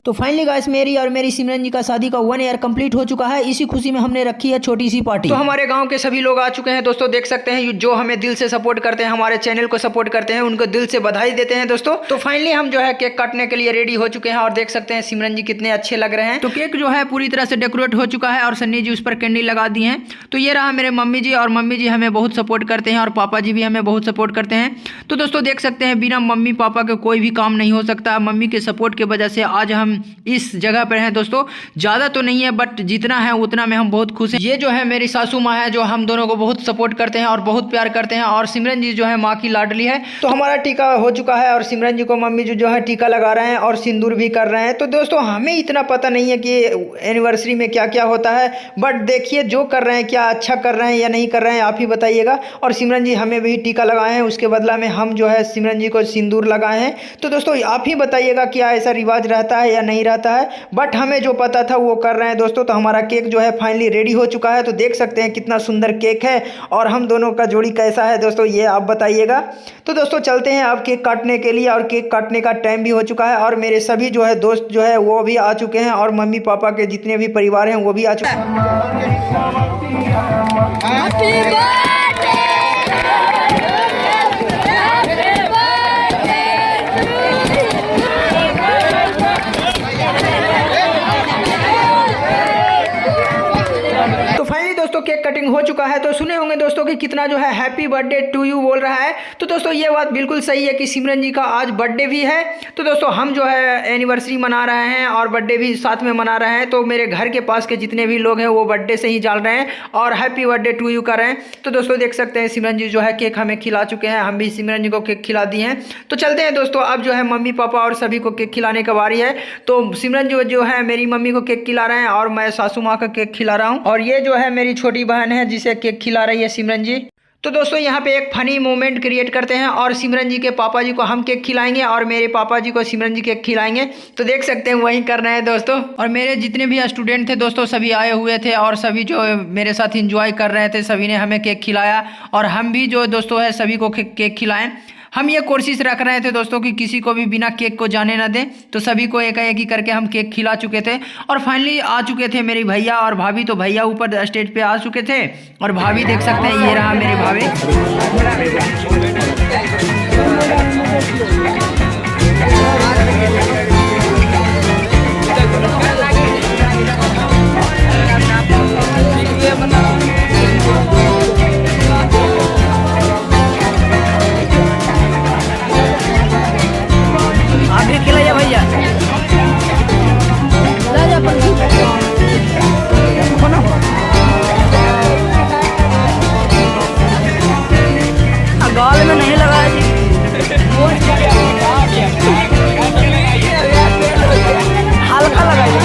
तो finally guys मेरी और मेरी सिमरन जी का शादी का 1 ईयर कंप्लीट हो चुका है। इसी खुशी में हमने रखी है छोटी सी पार्टी। तो हमारे गांव के सभी लोग आ चुके हैं दोस्तों, देख सकते हैं जो हमें दिल से सपोर्ट करते हैं, हमारे चैनल को सपोर्ट करते हैं, उनको दिल से बधाई देते हैं दोस्तों। तो फाइनली हम जो है केक काटने के लिए रेडी हो चुके हैं और देख सकते हैं सिमरन जी कितने अच्छे लग रहे हैं। तो केक जो है पूरी तरह से डेकोरेट हो चुका है और सन्नी जी उस पर कैंडल लगा दी है। तो ये रहा मेरे मम्मी जी, और मम्मी जी हमें बहुत सपोर्ट करते हैं और पापा जी भी हमें बहुत सपोर्ट करते हैं। तो दोस्तों देख सकते हैं बिना मम्मी पापा के कोई भी काम नहीं हो सकता। मम्मी के सपोर्ट की वजह से आज हम इस जगह पर हैं दोस्तों। ज़्यादा तो नहीं है बट जितना है उतना में हम बहुत खुश हैं। ये जो है मेरी सासू माँ है जो हम दोनों को बहुत सपोर्ट करते हैं और बहुत प्यार करते हैं, और सिमरन जी जो है माँ की लाडली है। तो हमारा टीका हो चुका है और सिमरन जी को मम्मी जी जो है टीका लगा रहे हैं और सिंदूर भी कर रहे हैं। तो दोस्तों हमें इतना पता नहीं है कि एनिवर्सरी में क्या क्या होता है, बट देखिए जो कर रहे हैं क्या अच्छा कर रहे हैं या नहीं कर रहे हैं आप ही बताइएगा। और सिमरन जी हमें भी टीका लगाए हैं, उसके बदला में हम जो है सिमरन जी को सिंदूर लगाए हैं। तो दोस्तों आप ही बताइएगा क्या ऐसा रिवाज रहता है या नहीं रहता है, बट हमें जो पता था वो कर रहे हैं दोस्तों। तो हमारा केक जो है फाइनली रेडी हो चुका है। तो देख सकते हैं कितना सुंदर केक है और हम दोनों का जोड़ी कैसा है दोस्तों, ये आप बताइएगा। तो दोस्तों चलते हैं अब केक काटने के लिए, और केक काटने का टाइम भी हो चुका है और मेरे सभी जो है दोस्त जो है वो भी आ चुके हैं और मम्मी पापा के जितने भी परिवार हैं वो भी आ चुके हैं। दोस्तों केक कटिंग हो चुका है। तो सुने होंगे दोस्तों कि कितना जो है हैप्पी बर्थडे टू यू बोल रहा है। तो दोस्तों ये बात बिल्कुल सही है कि सिमरन जी का आज बर्थडे भी है। तो दोस्तों हम जो है एनिवर्सरी मना रहे हैं और बर्थडे भी साथ में मना रहे हैं। तो मेरे घर के पास के जितने भी लोग हैं वो बर्थडे से ही जान रहे हैं और हैप्पी बर्थडे टू यू कर रहे हैं। तो दोस्तों देख सकते हैं सिमरन जी जो है केक हमें खिला चुके हैं, हम भी सिमरन जी को केक खिला दिए हैं। तो चलते हैं दोस्तों, अब जो है मम्मी पापा और सभी को केक खिलाने का बारी है। तो सिमरन जी जो है मेरी मम्मी को केक खिला रहे हैं और मैं सासू माँ का केक खिला रहा हूँ, और ये जो है मेरी छोटी बहन है जिसे केक खिला रही है सिमरन जी। तो दोस्तों यहाँ पे एक फनी मोमेंट क्रिएट करते हैं और सिमरन जी के पापा जी को हम केक खिलाएंगे और मेरे पापा जी को सिमरन जी केक खिलाएंगे। तो देख सकते हैं वही कर रहे हैं दोस्तों। और मेरे जितने भी स्टूडेंट थे दोस्तों सभी आए हुए थे और सभी जो मेरे साथ एंजॉय कर रहे थे, सभी ने हमें केक खिलाया और हम भी जो दोस्तों है सभी को केक खिलाएं। हम ये कोशिश रख रहे थे दोस्तों कि किसी को भी बिना केक को जाने ना दें। तो सभी को एक एक ही करके हम केक खिला चुके थे और फाइनली आ चुके थे मेरे भैया और भाभी। तो भैया ऊपर स्टेज पे आ चुके थे और भाभी देख सकते हैं ये रहा मेरे भाभी। गाल में नहीं लगाया जी, हल्का लगाइए।